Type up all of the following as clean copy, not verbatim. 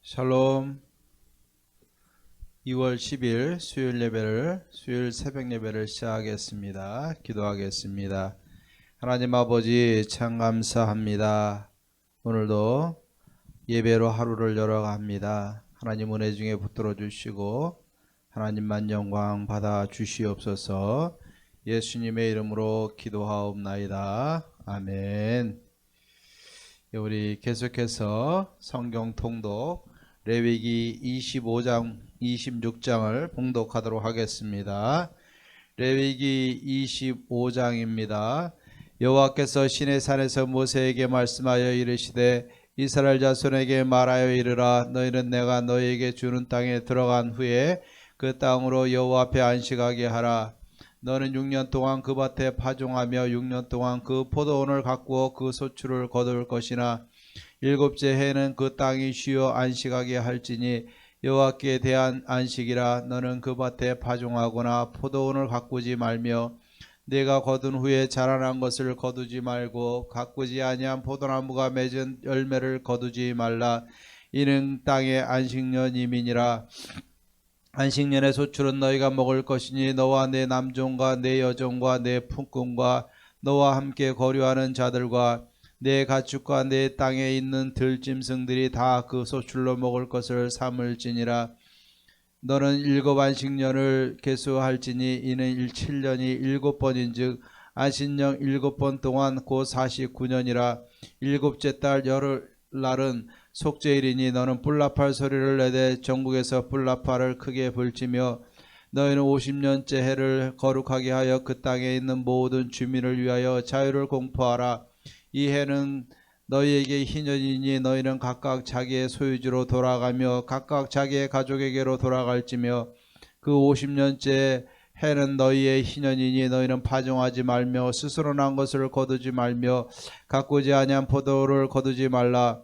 샬롬. 2월 10일 수요일 새벽 예배를 시작하겠습니다. 기도하겠습니다. 하나님 아버지 참 감사합니다. 오늘도 예배로 하루를 열어갑니다. 하나님 은혜 중에 붙들어 주시고 하나님만 영광 받아 주시옵소서. 예수님의 이름으로 기도하옵나이다. 아멘. 우리 계속해서 성경 통독 레위기 25장 26장을 봉독하도록 하겠습니다. 레위기 25장입니다. 여호와께서 시내산에서 모세에게 말씀하여 이르시되 이스라엘 자손에게 말하여 이르라. 너희는 내가 너희에게 주는 땅에 들어간 후에 그 땅으로 여호와 앞에 안식하게 하라. 너는 6년 동안 그 밭에 파종하며 6년 동안 그 포도원을 가꾸어 그 소출을 거둘 것이나 일곱째 해는 그 땅이 쉬어 안식하게 할지니 여호와께 대한 안식이라. 너는 그 밭에 파종하거나 포도원을 가꾸지 말며 내가 거둔 후에 자라난 것을 거두지 말고 가꾸지 아니한 포도나무가 맺은 열매를 거두지 말라. 이는 땅의 안식년임이니라. 안식년의 소출은 너희가 먹을 것이니 너와 내 남종과 내 여종과 내 품꾼과 너와 함께 거류하는 자들과 내 가축과 내 땅에 있는 들짐승들이 다 그 소출로 먹을 것을 삼을지니라. 너는 7 안식년을 계수할지니 이는 7년이 7번인즉 안식년 7번 동안 곧 49년이라. 일곱째 달 열흘날은 속죄일이니 너는 뿔나팔 소리를 내되 전국에서 뿔나팔을 크게 불지며 너희는 50년째 해를 거룩하게 하여 그 땅에 있는 모든 주민을 위하여 자유를 공포하라. 이 해는 너희에게 희년이니 너희는 각각 자기의 소유지로 돌아가며 각각 자기의 가족에게로 돌아갈지며 그 50년째 해는 너희의 희년이니 너희는 파종하지 말며 스스로 난 것을 거두지 말며 가꾸지 아니한 포도를 거두지 말라.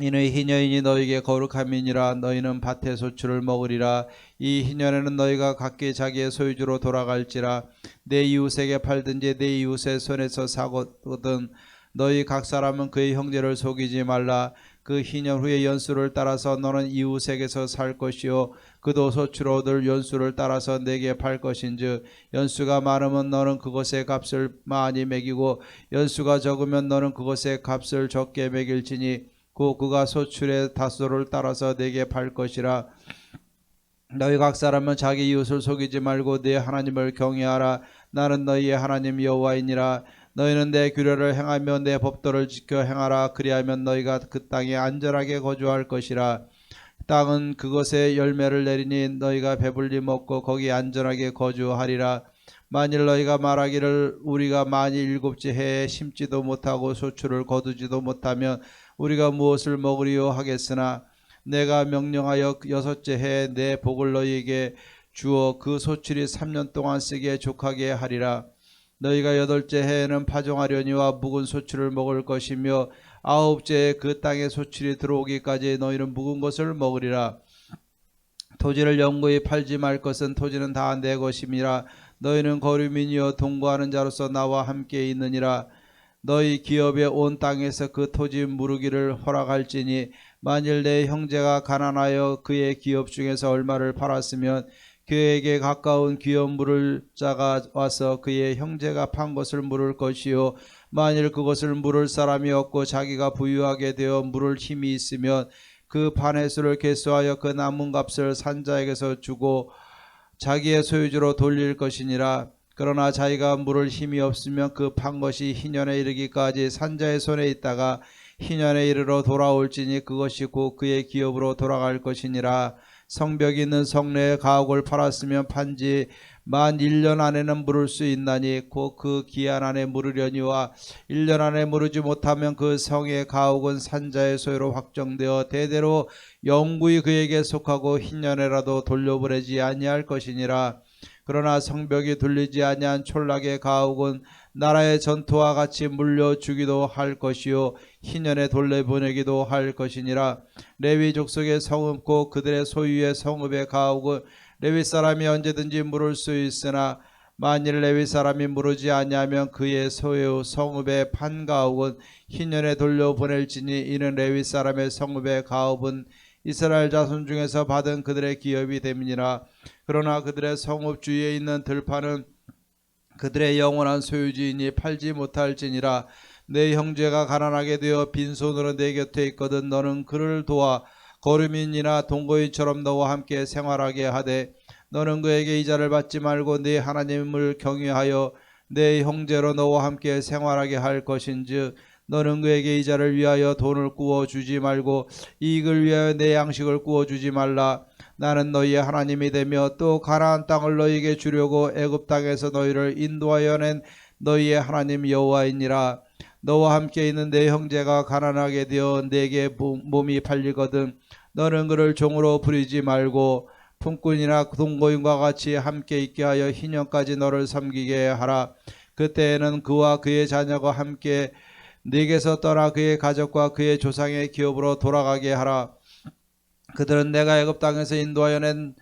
이는 희년이니 너희에게 거룩함이니라. 너희는 밭의 소출을 먹으리라. 이 희년에는 너희가 각기 자기의 소유주로 돌아갈지라. 내 이웃에게 팔든지 내 이웃의 손에서 사거든 너희 각 사람은 그의 형제를 속이지 말라. 그 희년 후의 연수를 따라서 너는 이웃에게서 살 것이요 그도 소출 얻을 연수를 따라서 내게 팔 것인즉 연수가 많으면 너는 그것의 값을 많이 매기고 연수가 적으면 너는 그것의 값을 적게 매길지니 곧 그가 소출의 다소를 따라서 내게 팔 것이라. 너희 각 사람은 자기 이웃을 속이지 말고 네 하나님을 경외하라. 나는 너희의 하나님 여호와이니라. 너희는 내 규례를 행하며 내 법도를 지켜 행하라. 그리하면 너희가 그 땅에 안전하게 거주할 것이라. 땅은 그것의 열매를 내리니 너희가 배불리 먹고 거기 안전하게 거주하리라. 만일 너희가 말하기를 우리가 만일 7째 해에 심지도 못하고 소출을 거두지도 못하면 우리가 무엇을 먹으리요 하겠으나 내가 명령하여 6째 해에 내 복을 너희에게 주어 그 소출이 3년 동안 쓰기에 족하게 하리라. 너희가 8째 해에는 파종하려니와 묵은 소출을 먹을 것이며 9째 해에 그 땅에 소출이 들어오기까지 너희는 묵은 것을 먹으리라. 토지를 영구히 팔지 말 것은 토지는 다 내 것임이라. 너희는 거류민이여 동거하는 자로서 나와 함께 있느니라. 너희 기업의 온 땅에서 그 토지 무르기를 허락할지니 만일 내 형제가 가난하여 그의 기업 중에서 얼마를 팔았으면 그에게 가까운 기업 물을 자가 와서 그의 형제가 판 것을 물을 것이요 만일 그것을 물을 사람이 없고 자기가 부유하게 되어 물을 힘이 있으면 그 판의 수를 계수하여 그 남은 값을 산자에게서 주고 자기의 소유주로 돌릴 것이니라. 그러나 자기가 물을 힘이 없으면 그 판 것이 희년에 이르기까지 산자의 손에 있다가 희년에 이르러 돌아올지니 그것이 곧 그의 기업으로 돌아갈 것이니라. 성벽이 있는 성내에 가옥을 팔았으면 판지 만 1년 안에는 물을 수 있나니 곧 그 기한 안에 물으려니와 1년 안에 물으지 못하면 그 성의 가옥은 산자의 소유로 확정되어 대대로 영구히 그에게 속하고 희년에라도 돌려보내지 아니할 것이니라. 그러나 성벽이 둘리지 아니한 촌락의 가옥은 나라의 전투와 같이 물려주기도 할 것이요 희년에 돌려보내기도 할 것이니라. 레위 족속의 성읍 그들의 소유의 성읍의 가옥은 레위 사람이 언제든지 물을 수 있으나 만일 레위 사람이 물으지 아니하면 그의 소유 성읍의 판 가옥은 희년에 돌려보낼지니 이는 레위 사람의 성읍의 가옥은 이스라엘 자손 중에서 받은 그들의 기업이 됨이니라. 그러나 그들의 성읍 주위에 있는 들판은 그들의 영원한 소유지이니 팔지 못할지니라. 내 형제가 가난하게 되어 빈손으로 내 곁에 있거든 너는 그를 도와 거류민이나 동거인처럼 너와 함께 생활하게 하되 너는 그에게 이자를 받지 말고 네 하나님을 경외하여 내 형제로 너와 함께 생활하게 할 것인즉 너는 그에게 이자를 위하여 돈을 구워 주지 말고 이익을 위하여 내 양식을 구워 주지 말라. 나는 너희의 하나님이 되며 또 가나안 땅을 너희에게 주려고 애굽 땅에서 너희를 인도하여 낸 너희의 하나님 여호와이니라. 너와 함께 있는 내 형제가 가난하게 되어 내게 몸이 팔리거든 너는 그를 종으로 부리지 말고 품꾼이나 동거인과 같이 함께 있게 하여 희년까지 너를 섬기게 하라. 그때에는 그와 그의 자녀가 함께 네게서 떠나 그의 가족과 그의 조상의 기업으로 돌아가게 하라. 그들은 내가 애굽 땅에서 인도하여 낸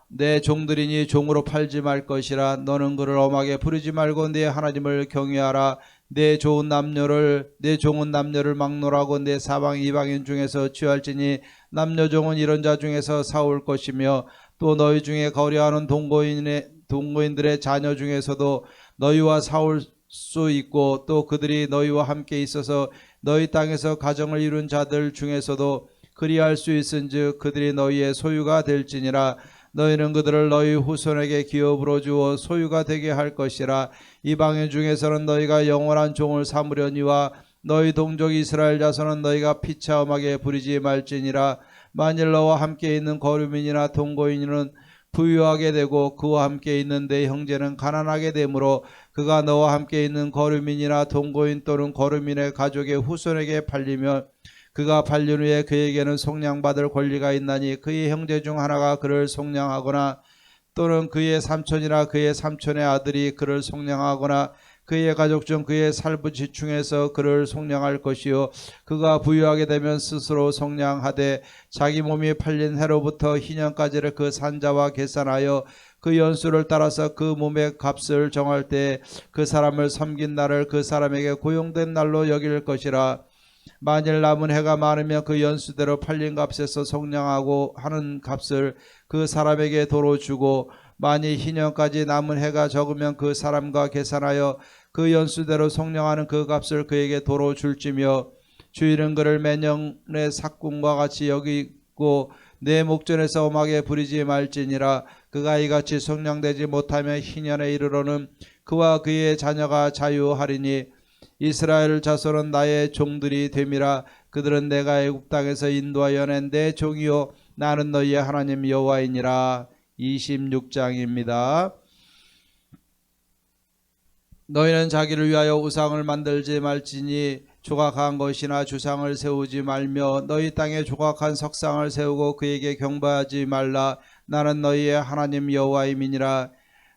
내 종들이니 종으로 팔지 말 것이라. 너는 그를 엄하게 부르지 말고 네 하나님을 경외하라. 내 종은 남녀를 막론하고 내 사방 이방인 중에서 취할지니 남녀 종은 이런 자 중에서 사올 것이며 또 너희 중에 거류하는 동거인들의 자녀 중에서도 너희와 사올 수 있고 또 그들이 너희와 함께 있어서 너희 땅에서 가정을 이룬 자들 중에서도 그리할 수 있은즉 그들이 너희의 소유가 될지니라. 너희는 그들을 너희 후손에게 기업으로 주어 소유가 되게 할 것이라. 이방인 중에서는 너희가 영원한 종을 삼으려니와 너희 동족 이스라엘 자손은 너희가 피차음하게 부리지 말지니라. 만일 너와 함께 있는 거류민이나 동거인은 부유하게 되고 그와 함께 있는 내 형제는 가난하게 되므로 그가 너와 함께 있는 거류민이나 동거인 또는 거류민의 가족의 후손에게 팔리면 그가 팔린 후에 그에게는 속량받을 권리가 있나니 그의 형제 중 하나가 그를 속량하거나 또는 그의 삼촌이나 그의 삼촌의 아들이 그를 속량하거나 그의 가족 중 그의 살부지충에서 그를 속량할 것이요 그가 부유하게 되면 스스로 속량하되 자기 몸이 팔린 해로부터 희년까지를 그 산자와 계산하여 그 연수를 따라서 그 몸의 값을 정할 때 그 사람을 섬긴 날을 그 사람에게 고용된 날로 여길 것이라. 만일 남은 해가 많으면 그 연수대로 팔린 값에서 속량하고 하는 값을 그 사람에게 도로 주고 만일 희년까지 남은 해가 적으면 그 사람과 계산하여 그 연수대로 속량하는 그 값을 그에게 도로 줄지며 주일은 그를 매년의 삭군과 같이 여기고 내 목전에서 엄하게 부리지 말지니라. 그가 이같이 속량되지 못하면 희년에 이르러는 그와 그의 자녀가 자유하리니 이스라엘 자손은 나의 종들이 됨이라. 그들은 내가 애굽 땅에서 인도하여 낸 내 종이요 나는 너희의 하나님 여호와이니라. 26장입니다. 너희는 자기를 위하여 우상을 만들지 말지니 조각한 것이나 주상을 세우지 말며 너희 땅에 조각한 석상을 세우고 그에게 경배하지 말라. 나는 너희의 하나님 여호와임이니라.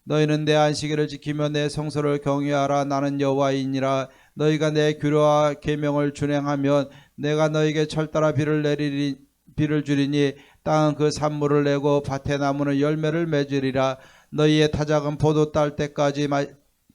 너희는 내 안식일을 지키며 내 성소를 경외하라. 나는 여호와이니라. 너희가 내 규례와 계명을 준행하면 내가 너희에게 철따라 비를 주리니 땅은 그 산물을 내고 밭의 나무는 열매를 맺으리라. 너희의 타작은 포도 딸 때까지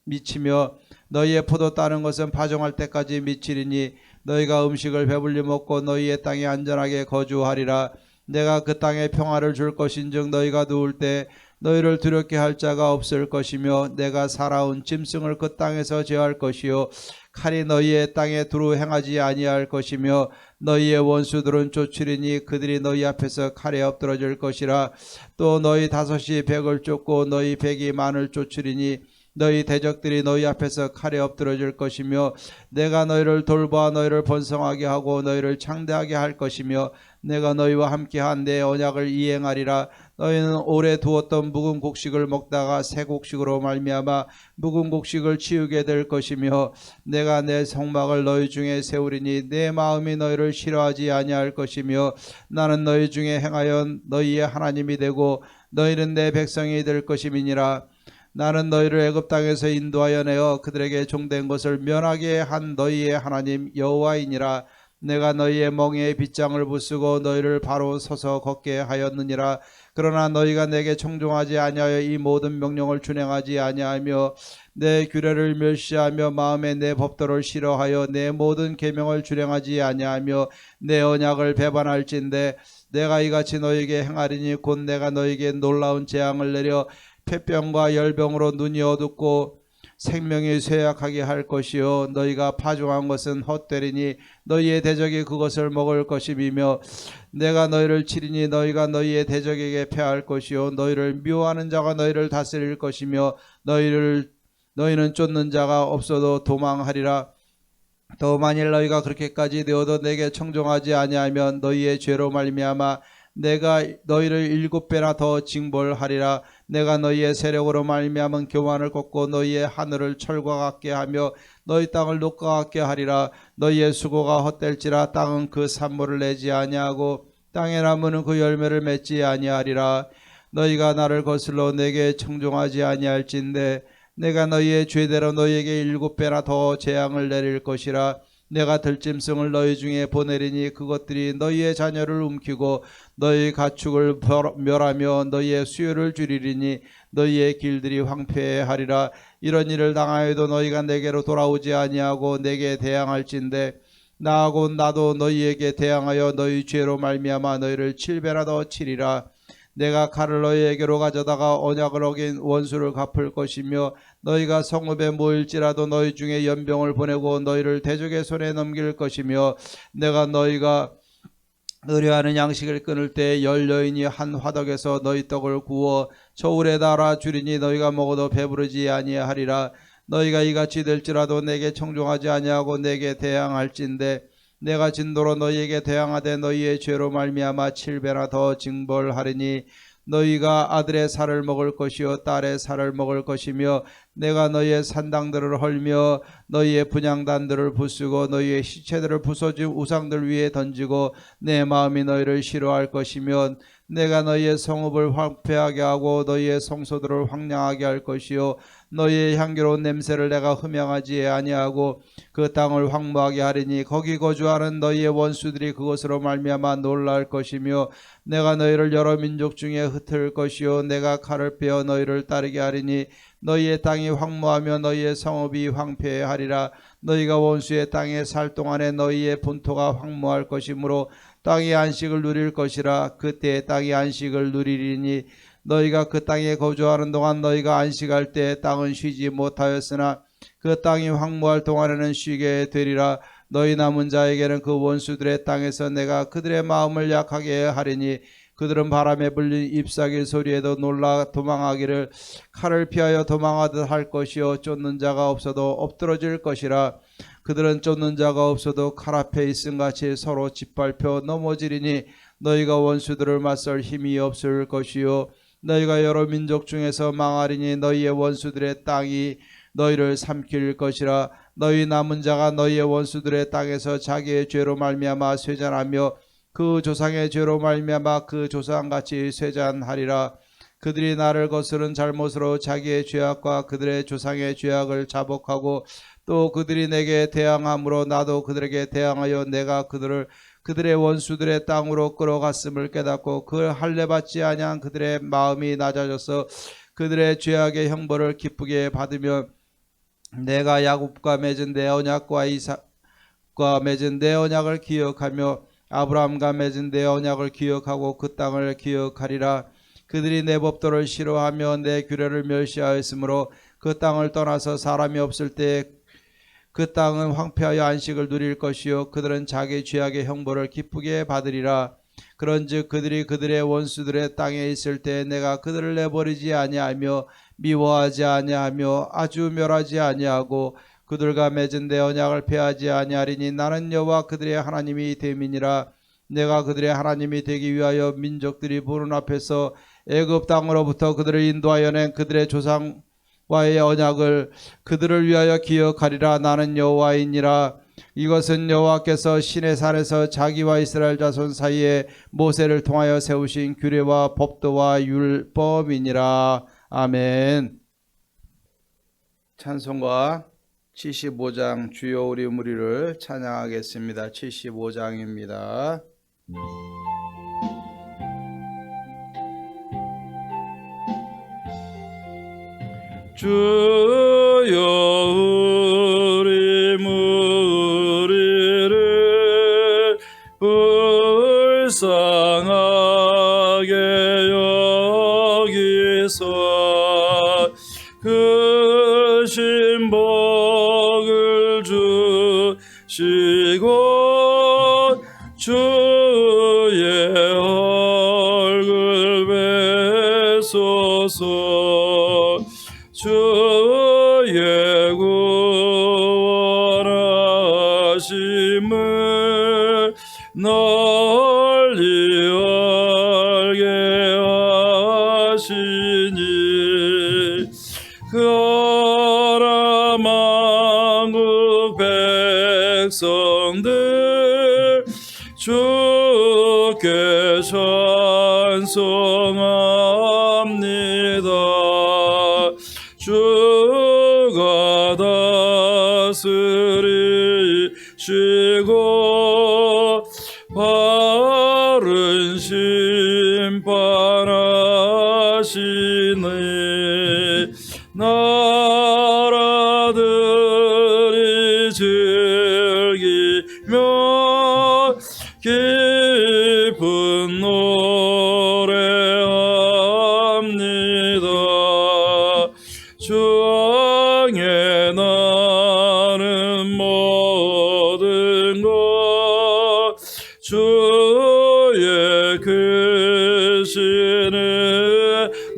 미치며 너희의 포도 따는 것은 파종할 때까지 미치리니 너희가 음식을 배불리 먹고 너희의 땅에 안전하게 거주하리라. 내가 그 땅에 평화를 줄 것인즉 너희가 누울 때 너희를 두렵게 할 자가 없을 것이며 내가 살아온 짐승을 그 땅에서 제할 것이요 칼이 너희의 땅에 두루 행하지 아니할 것이며 너희의 원수들은 쫓으리니 그들이 너희 앞에서 칼에 엎드러질 것이라. 또 너희 다섯이 백을 쫓고 너희 백이 만을 쫓으리니 너희 대적들이 너희 앞에서 칼에 엎드러질 것이며 내가 너희를 돌보아 너희를 번성하게 하고 너희를 창대하게 할 것이며 내가 너희와 함께한 내 언약을 이행하리라. 너희는 오래 두었던 묵은 곡식을 먹다가 새 곡식으로 말미암아 묵은 곡식을 치우게 될 것이며 내가 내 성막을 너희 중에 세우리니 내 마음이 너희를 싫어하지 아니할 것이며 나는 너희 중에 행하여 너희의 하나님이 되고 너희는 내 백성이 될 것임이니라. 나는 너희를 애굽 땅에서 인도하여 내어 그들에게 종된 것을 면하게 한 너희의 하나님 여호와이니라. 내가 너희의 멍에에 빗장을 부수고 너희를 바로 서서 걷게 하였느니라. 그러나 너희가 내게 청종하지 아니하여 이 모든 명령을 준행하지 아니하며 내 규례를 멸시하며 마음에 내 법도를 싫어하여 내 모든 계명을 준행하지 아니하며 내 언약을 배반할진대 내가 이같이 너희에게 행하리니 곧 내가 너희에게 놀라운 재앙을 내려 폐병과 열병으로 눈이 어둡고 생명이 쇠약하게 할 것이요 너희가 파종한 것은 헛되리니 너희의 대적이 그것을 먹을 것임이며 내가 너희를 치리니 너희가 너희의 대적에게 패할 것이요 너희를 미워하는 자가 너희를 다스릴 것이며 너희는 쫓는 자가 없어도 도망하리라. 또 만일 너희가 그렇게까지 되어도 내게 청종하지 아니하면 너희의 죄로 말미암아 내가 너희를 7배나 더 징벌하리라. 내가 너희의 세력으로 말미암은 교만을 꺾고 너희의 하늘을 철과 같게 하며 너희 땅을 녹과 같게 하리라. 너희의 수고가 헛될지라 땅은 그 산물을 내지 아니하고 땅의 나무는 그 열매를 맺지 아니하리라. 너희가 나를 거슬러 내게 청종하지 아니할진대 내가 너희의 죄대로 너희에게 7배나 더 재앙을 내릴 것이라. 내가 들짐승을 너희 중에 보내리니 그것들이 너희의 자녀를 움키고 너희 가축을 멸하며 너희의 수요를 줄이리니 너희의 길들이 황폐하리라. 이런 일을 당하여도 너희가 내게로 돌아오지 아니하고 내게 대항할진대 나하고 나도 너희에게 대항하여 너희 죄로 말미암아 너희를 7배나 더 치리라. 내가 칼을 너희에게로 가져다가 언약을 어긴 원수를 갚을 것이며 너희가 성읍에 모일지라도 너희 중에 연병을 보내고 너희를 대적의 손에 넘길 것이며 내가 너희가 의뢰하는 양식을 끊을 때 열 여인이 한 화덕에서 너희 떡을 구워 저울에 달아 주리니 너희가 먹어도 배부르지 아니하리라. 너희가 이같이 될지라도 내게 청종하지 아니하고 내게 대항할진대 내가 진노로 너희에게 대항하되 너희의 죄로 말미암아 7배나 더 징벌하리니 너희가 아들의 살을 먹을 것이요 딸의 살을 먹을 것이며 내가 너희의 산당들을 헐며 너희의 분향단들을 부수고 너희의 시체들을 부서진 우상들 위에 던지고 내 마음이 너희를 싫어할 것이며 내가 너희의 성읍을 황폐하게 하고 너희의 성소들을 황량하게 할 것이요 너희의 향기로운 냄새를 내가 흠양하지 아니하고 그 땅을 황무하게 하리니 거기 거주하는 너희의 원수들이 그것으로 말미암아 놀랄 것이며 내가 너희를 여러 민족 중에 흩을 것이요 내가 칼을 빼어 너희를 따르게 하리니 너희의 땅이 황무하며 너희의 성읍이 황폐하리라. 너희가 원수의 땅에 살 동안에 너희의 본토가 황무할 것이므로 땅이 안식을 누릴 것이라. 그때 땅이 안식을 누리리니 너희가 그 땅에 거주하는 동안 너희가 안식할 때 땅은 쉬지 못하였으나 그 땅이 황무할 동안에는 쉬게 되리라. 너희 남은 자에게는 그 원수들의 땅에서 내가 그들의 마음을 약하게 하리니 그들은 바람에 불린 잎사귀 소리에도 놀라 도망하기를 칼을 피하여 도망하듯 할 것이요 쫓는 자가 없어도 엎드러질 것이라. 그들은 쫓는 자가 없어도 칼 앞에 있음같이 서로 짓밟혀 넘어지리니 너희가 원수들을 맞설 힘이 없을 것이요 너희가 여러 민족 중에서 망하리니 너희의 원수들의 땅이 너희를 삼킬 것이라. 너희 남은 자가 너희의 원수들의 땅에서 자기의 죄로 말미암아 쇠잔하며 그 조상의 죄로 말미암아 그 조상같이 쇠잔하리라. 그들이 나를 거스른 잘못으로 자기의 죄악과 그들의 조상의 죄악을 자복하고 또 그들이 내게 대항함으로 나도 그들에게 대항하여 내가 그들의 원수들의 땅으로 끌어갔음을 깨닫고 그 할례받지 아니한 그들의 마음이 낮아져서 그들의 죄악의 형벌을 기쁘게 받으며 내가 야곱과 맺은 내 언약과 이삭과 맺은 내 언약을 기억하며 아브라함과 맺은 내 언약을 기억하고 그 땅을 기억하리라. 그들이 내 법도를 싫어하며 내 규례를 멸시하였으므로 그 땅을 떠나서 사람이 없을 때 그 땅은 황폐하여 안식을 누릴 것이요 그들은 자기 죄악의 형벌을 기쁘게 받으리라. 그런즉 그들이 그들의 원수들의 땅에 있을 때 내가 그들을 내버리지 아니하며 미워하지 아니하며 아주 멸하지 아니하고 그들과 맺은 내 언약을 폐하지 아니하리니 나는 여호와 그들의 하나님이 됨이니라. 내가 그들의 하나님이 되기 위하여 민족들이 보는 앞에서 애굽 땅으로부터 그들을 인도하여 낸 그들의 조상과의 언약을 그들을 위하여 기억하리라. 나는 여호와이니라. 이것은 여호와께서 시내산에서 자기와 이스라엘 자손 사이에 모세를 통하여 세우신 규례와 법도와 율법이니라. 아멘. 찬송가 75장 주여 우리 무리를 찬양하겠습니다. 75장입니다. 주여 우리 무리를 불쌍하게 여기사 크신 복을 주시고 주의 얼굴 뵈소서. 주의 구원하심을 널리 알게 하시니 그라 만국 백성들 주께 찬송합니다. 주가 다스리시고 바른 심판하시네. 나라들이 즐기며 기쁜 노래합니다. 주 안에 나는 모든 것 주의 크신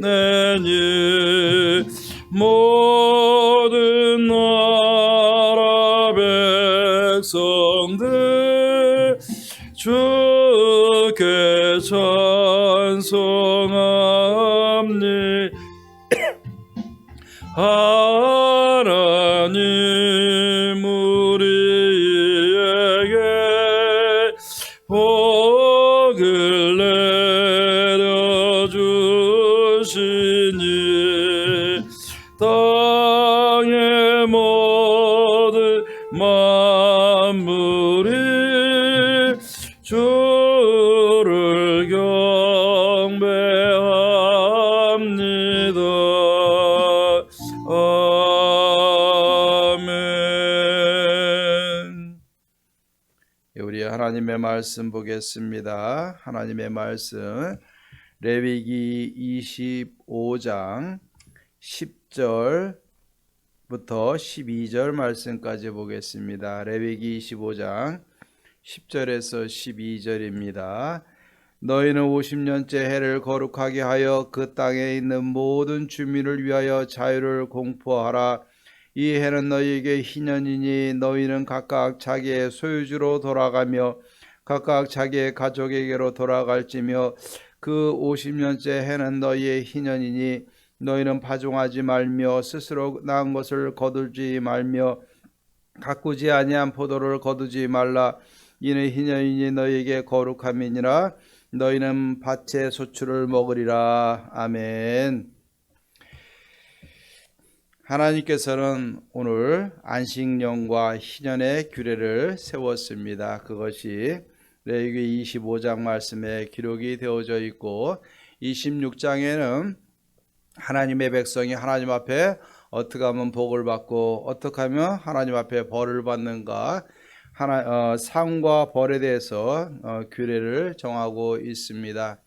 은혜니 모든 나라 백성들 주께 찬송합니다. 하나님 우리에게 복을 내려주시니 땅의 모든 만물이 주를 경배합니다. 아멘. 우리 하나님의 말씀 보겠습니다. 하나님의 말씀 레위기 25장 10절부터 12절 말씀까지 보겠습니다. 레위기 25장 10절에서 12절입니다. 너희는 50년째 해를 거룩하게 하여 그 땅에 있는 모든 주민을 위하여 자유를 공포하라. 이 해는 너희에게 희년이니 너희는 각각 자기의 소유주로 돌아가며 각각 자기의 가족에게로 돌아갈지며 그 50년째 해는 너희의 희년이니 너희는 파종하지 말며 스스로 낳은 것을 거두지 말며 가꾸지 아니한 포도를 거두지 말라. 이는 희년이니 너희에게 거룩함이니라. 너희는 밭의 소출을 먹으리라. 아멘. 하나님께서는 오늘 안식년과 희년의 규례를 세웠습니다. 그것이 레위기 25장 말씀에 기록이 되어져 있고 26장에는 하나님의 백성이 하나님 앞에 어떻게 하면 복을 받고 어떻게 하면 하나님 앞에 벌을 받는가, 상과 벌에 대해서 규례를 정하고 있습니다.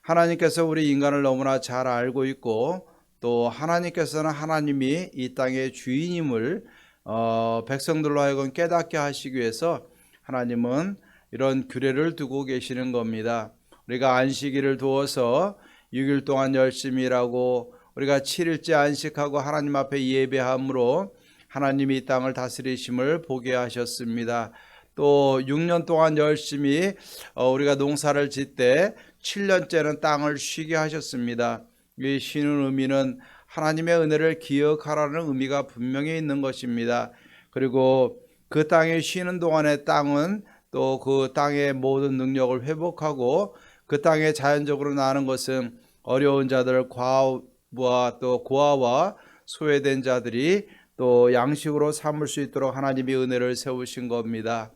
하나님께서 우리 인간을 너무나 잘 알고 있고 또 하나님께서는 하나님이 이 땅의 주인임을 백성들로 하여금 깨닫게 하시기 위해서 하나님은 이런 규례를 두고 계시는 겁니다. 우리가 안식일을 두어서 6일 동안 열심히 일하고 우리가 7일째 안식하고 하나님 앞에 예배함으로 하나님이 이 땅을 다스리심을 보게 하셨습니다. 또 6년 동안 열심히 우리가 농사를 짓때 7년째는 땅을 쉬게 하셨습니다. 이 쉬는 의미는 하나님의 은혜를 기억하라는 의미가 분명히 있는 것입니다. 그리고 그 땅에 쉬는 동안의 땅은 또 그 땅의 모든 능력을 회복하고 그 땅에 자연적으로 나는 것은 어려운 자들, 과부와 또 고아와 소외된 자들이 또 양식으로 삼을 수 있도록 하나님이 은혜를 세우신 겁니다.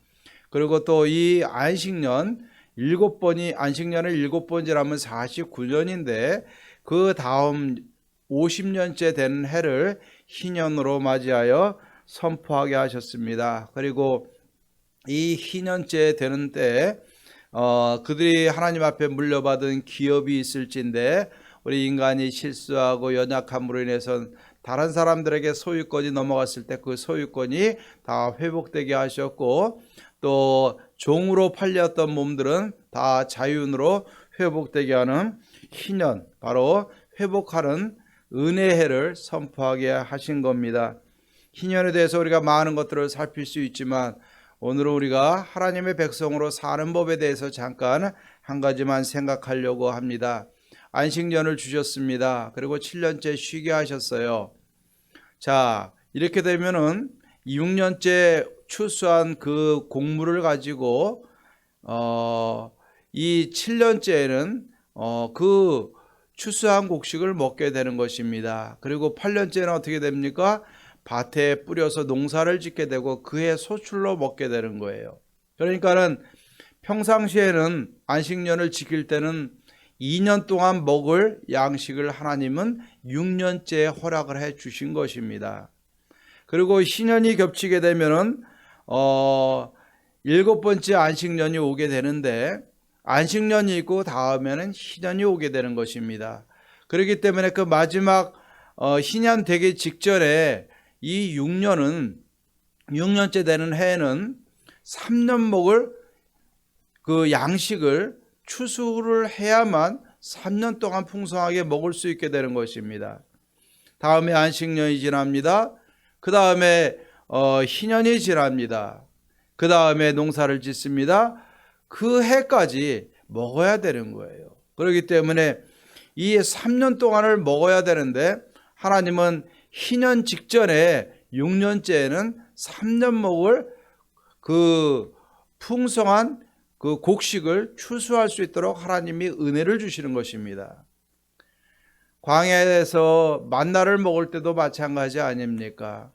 그리고 또 이 안식년 7번이 안식년을 7번째라면 49년인데 그 다음 50년째 되는 해를 희년으로 맞이하여 선포하게 하셨습니다. 그리고 이 희년째 되는 때 그들이 하나님 앞에 물려받은 기업이 있을진데 우리 인간이 실수하고 연약함으로 인해서 다른 사람들에게 소유권이 넘어갔을 때 그 소유권이 다 회복되게 하셨고 또 종으로 팔렸던 몸들은 다 자유인으로 회복되게 하는 희년, 바로 회복하는 은혜해를 선포하게 하신 겁니다. 희년에 대해서 우리가 많은 것들을 살필 수 있지만 오늘은 우리가 하나님의 백성으로 사는 법에 대해서 잠깐 한 가지만 생각하려고 합니다. 안식년을 주셨습니다. 그리고 7년째 쉬게 하셨어요. 자, 이렇게 되면은 6년째 추수한 그 곡물을 가지고 이 7년째에는 그 추수한 곡식을 먹게 되는 것입니다. 그리고 8년째는 어떻게 됩니까? 밭에 뿌려서 농사를 짓게 되고 그해 소출로 먹게 되는 거예요. 그러니까는 평상시에는 안식년을 지킬 때는 2년 동안 먹을 양식을 하나님은 6년째 허락을 해 주신 것입니다. 그리고 희년이 겹치게 되면은 7번째 안식년이 오게 되는데 안식년이 있고 다음에는 희년이 오게 되는 것입니다. 그렇기 때문에 그 마지막 희년 되기 직전에 이 6년째 되는 해에는 3년 먹을 그 양식을 추수를 해야만 3년 동안 풍성하게 먹을 수 있게 되는 것입니다. 다음에 안식년이 지납니다. 그 다음에 희년이 지납니다. 그 다음에 농사를 짓습니다. 그 해까지 먹어야 되는 거예요. 그렇기 때문에 이 3년 동안을 먹어야 되는데 하나님은 희년 직전에 6년째에는 3년 먹을 그 풍성한 그 곡식을 추수할 수 있도록 하나님이 은혜를 주시는 것입니다. 광야에서 만나를 먹을 때도 마찬가지 아닙니까?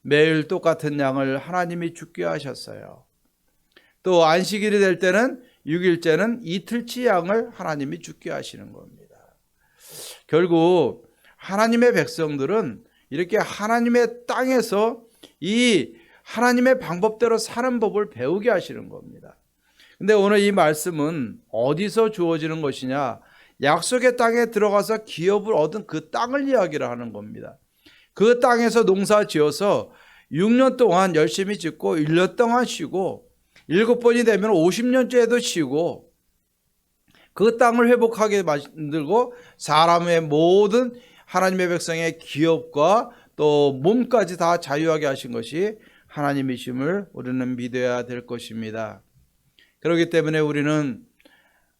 매일 똑같은 양을 하나님이 죽게 하셨어요. 또 안식일이 될 때는 6일째는 이틀치 양을 하나님이 죽게 하시는 겁니다. 결국 하나님의 백성들은 이렇게 하나님의 땅에서 이 하나님의 방법대로 사는 법을 배우게 하시는 겁니다. 근데 오늘 이 말씀은 어디서 주어지는 것이냐? 약속의 땅에 들어가서 기업을 얻은 그 땅을 이야기를 하는 겁니다. 그 땅에서 농사 지어서 6년 동안 열심히 짓고 1년 동안 쉬고 7번이 되면 50년째에도 쉬고 그 땅을 회복하게 만들고 사람의 모든 하나님의 백성의 기업과 또 몸까지 다 자유하게 하신 것이 하나님이심을 우리는 믿어야 될 것입니다. 그렇기 때문에 우리는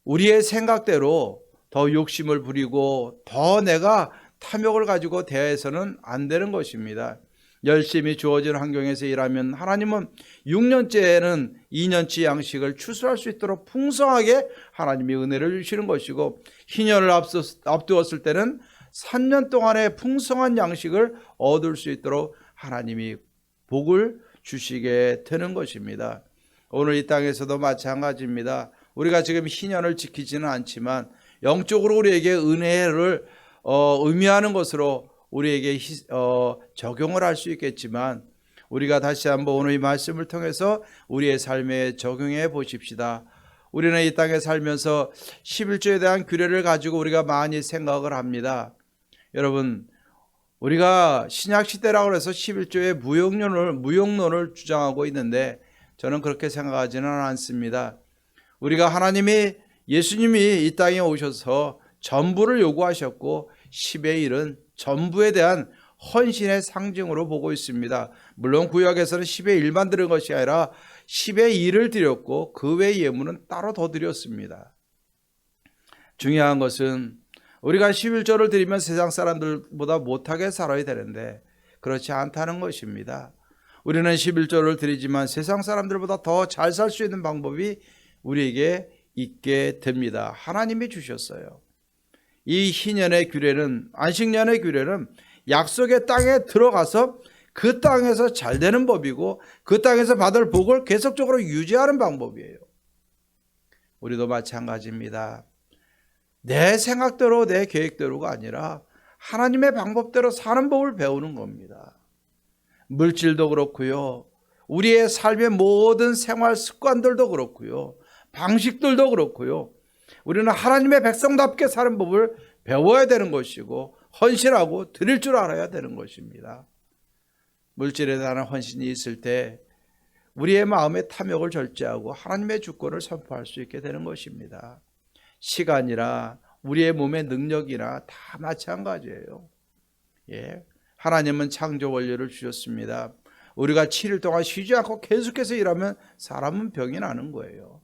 우리의 생각대로 더 욕심을 부리고 더 내가 탐욕을 가지고 대해서는 안 되는 것입니다. 열심히 주어진 환경에서 일하면 하나님은 6년째에는 2년치 양식을 추수할 수 있도록 풍성하게 하나님이 은혜를 주시는 것이고 희년을 앞두었을 때는 3년 동안의 풍성한 양식을 얻을 수 있도록 하나님이 복을 주시게 되는 것입니다. 오늘 이 땅에서도 마찬가지입니다. 우리가 지금 희년을 지키지는 않지만 영적으로 우리에게 은혜를 의미하는 것으로 우리에게 적용을 할 수 있겠지만 우리가 다시 한번 오늘 이 말씀을 통해서 우리의 삶에 적용해 보십시다. 우리는 이 땅에 살면서 11조에 대한 규례를 가지고 우리가 많이 생각을 합니다. 여러분, 우리가 신약시대라고 해서 11조의 무용론을 주장하고 있는데 저는 그렇게 생각하지는 않습니다. 우리가 예수님이 이 땅에 오셔서 전부를 요구하셨고 10의 1은 전부에 대한 헌신의 상징으로 보고 있습니다. 물론 구약에서는 10의 1만 드린 것이 아니라 10의 1을 드렸고 그 외의 예물은 따로 더 드렸습니다. 중요한 것은 우리가 11조를 드리면 세상 사람들보다 못하게 살아야 되는데 그렇지 않다는 것입니다. 우리는 11조를 드리지만 세상 사람들보다 더 잘 살 수 있는 방법이 우리에게 있게 됩니다. 하나님이 주셨어요. 이 희년의 규례는 안식년의 규례는 약속의 땅에 들어가서 그 땅에서 잘 되는 법이고 그 땅에서 받을 복을 계속적으로 유지하는 방법이에요. 우리도 마찬가지입니다. 내 생각대로 내 계획대로가 아니라 하나님의 방법대로 사는 법을 배우는 겁니다. 물질도 그렇고요. 우리의 삶의 모든 생활 습관들도 그렇고요. 방식들도 그렇고요. 우리는 하나님의 백성답게 사는 법을 배워야 되는 것이고 헌신하고 드릴 줄 알아야 되는 것입니다. 물질에 대한 헌신이 있을 때 우리의 마음의 탐욕을 절제하고 하나님의 주권을 선포할 수 있게 되는 것입니다. 시간이나 우리의 몸의 능력이나 다 마찬가지예요. 예. 하나님은 창조 원리를 주셨습니다. 우리가 7일 동안 쉬지 않고 계속해서 일하면 사람은 병이 나는 거예요.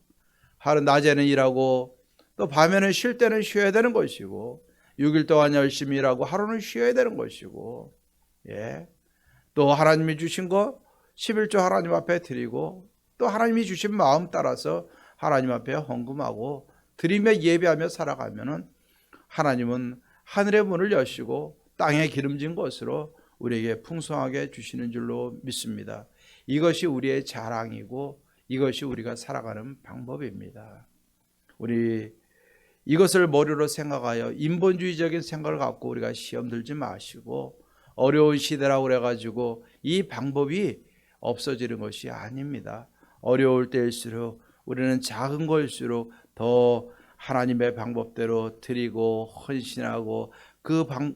낮에는 일하고 또 밤에는 쉴 때는 쉬어야 되는 것이고 6일 동안 열심히 일하고 하루는 쉬어야 되는 것이고, 예. 또 하나님이 주신 거 11조 하나님 앞에 드리고 또 하나님이 주신 마음 따라서 하나님 앞에 헌금하고 드리며 예배하며 살아가면은 하나님은 하늘의 문을 여시고 땅에 기름진 것으로 우리에게 풍성하게 주시는 줄로 믿습니다. 이것이 우리의 자랑이고 이것이 우리가 살아가는 방법입니다. 우리 이것을 머리로 생각하여 인본주의적인 생각을 갖고 우리가 시험 들지 마시고 어려운 시대라고 그래가지고 이 방법이 없어지는 것이 아닙니다. 어려울 때일수록 우리는 작은 것일수록 더 하나님의 방법대로 드리고 헌신하고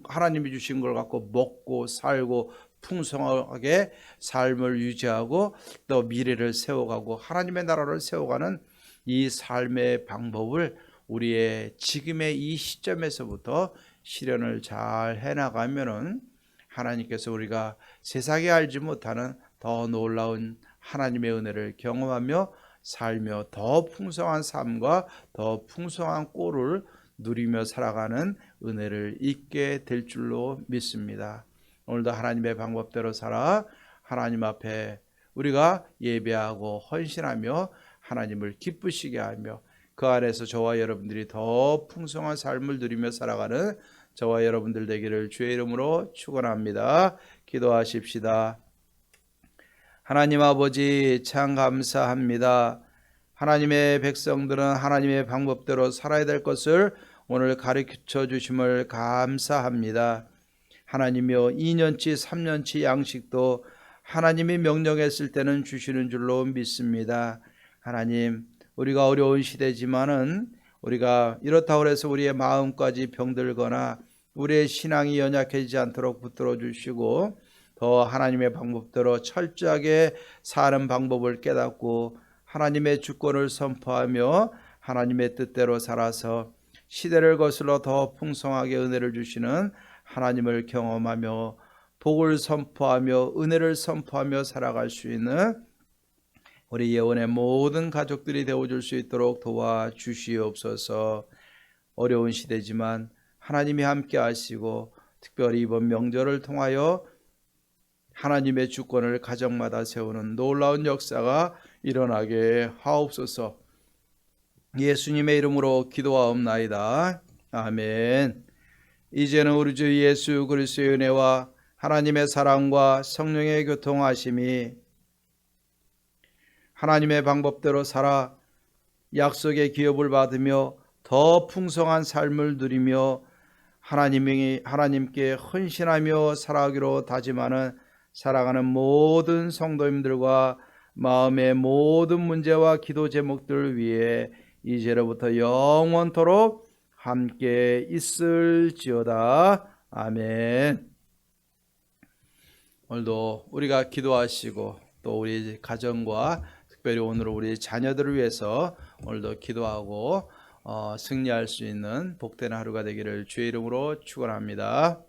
하나님이 주신 걸 갖고 먹고 살고 풍성하게 삶을 유지하고 또 미래를 세워가고 하나님의 나라를 세워가는 이 삶의 방법을 우리의 지금의 이 시점에서부터 실현을 잘 해나가면은 하나님께서 우리가 세상에 알지 못하는 더 놀라운 하나님의 은혜를 경험하며 살며 더 풍성한 삶과 더 풍성한 꼴을 누리며 살아가는 은혜를 잊게 될 줄로 믿습니다. 오늘도 하나님의 방법대로 살아 하나님 앞에 우리가 예배하고 헌신하며 하나님을 기쁘시게 하며 그 안에서 저와 여러분들이 더 풍성한 삶을 누리며 살아가는 저와 여러분들 되기를 주의 이름으로 축원합니다. 기도하십시다. 하나님 아버지 참 감사합니다. 하나님의 백성들은 하나님의 방법대로 살아야 될 것을 오늘 가르쳐 주심을 감사합니다. 하나님이여 2년치 3년치 양식도 하나님이 명령했을 때는 주시는 줄로 믿습니다. 하나님 우리가 어려운 시대지만은 우리가 이렇다고 해서 우리의 마음까지 병들거나 우리의 신앙이 연약해지지 않도록 붙들어 주시고 더 하나님의 방법대로 철저하게 사는 방법을 깨닫고 하나님의 주권을 선포하며 하나님의 뜻대로 살아서 시대를 거슬러 더 풍성하게 은혜를 주시는 하나님을 경험하며 복을 선포하며 은혜를 선포하며 살아갈 수 있는 우리 예원의 모든 가족들이 되어줄 수 있도록 도와주시옵소서. 어려운 시대지만 하나님이 함께 하시고 특별히 이번 명절을 통하여 하나님의 주권을 가정마다 세우는 놀라운 역사가 일어나게 하옵소서. 예수님의 이름으로 기도하옵나이다. 아멘. 이제는 우리 주 예수 그리스도의 은혜와 하나님의 사랑과 성령의 교통하심이 하나님의 방법대로 살아 약속의 기업을 받으며 더 풍성한 삶을 누리며 하나님께 헌신하며 살아가기로 다짐하는 살아가는 모든 성도님들과 마음의 모든 문제와 기도 제목들을 위해 이제로부터 영원토록 함께 있을지어다. 아멘. 오늘도 우리가 기도하시고 또 우리 가정과 특별히 오늘 우리 자녀들을 위해서 오늘도 기도하고 승리할 수 있는 복된 하루가 되기를 주의 이름으로 축원합니다.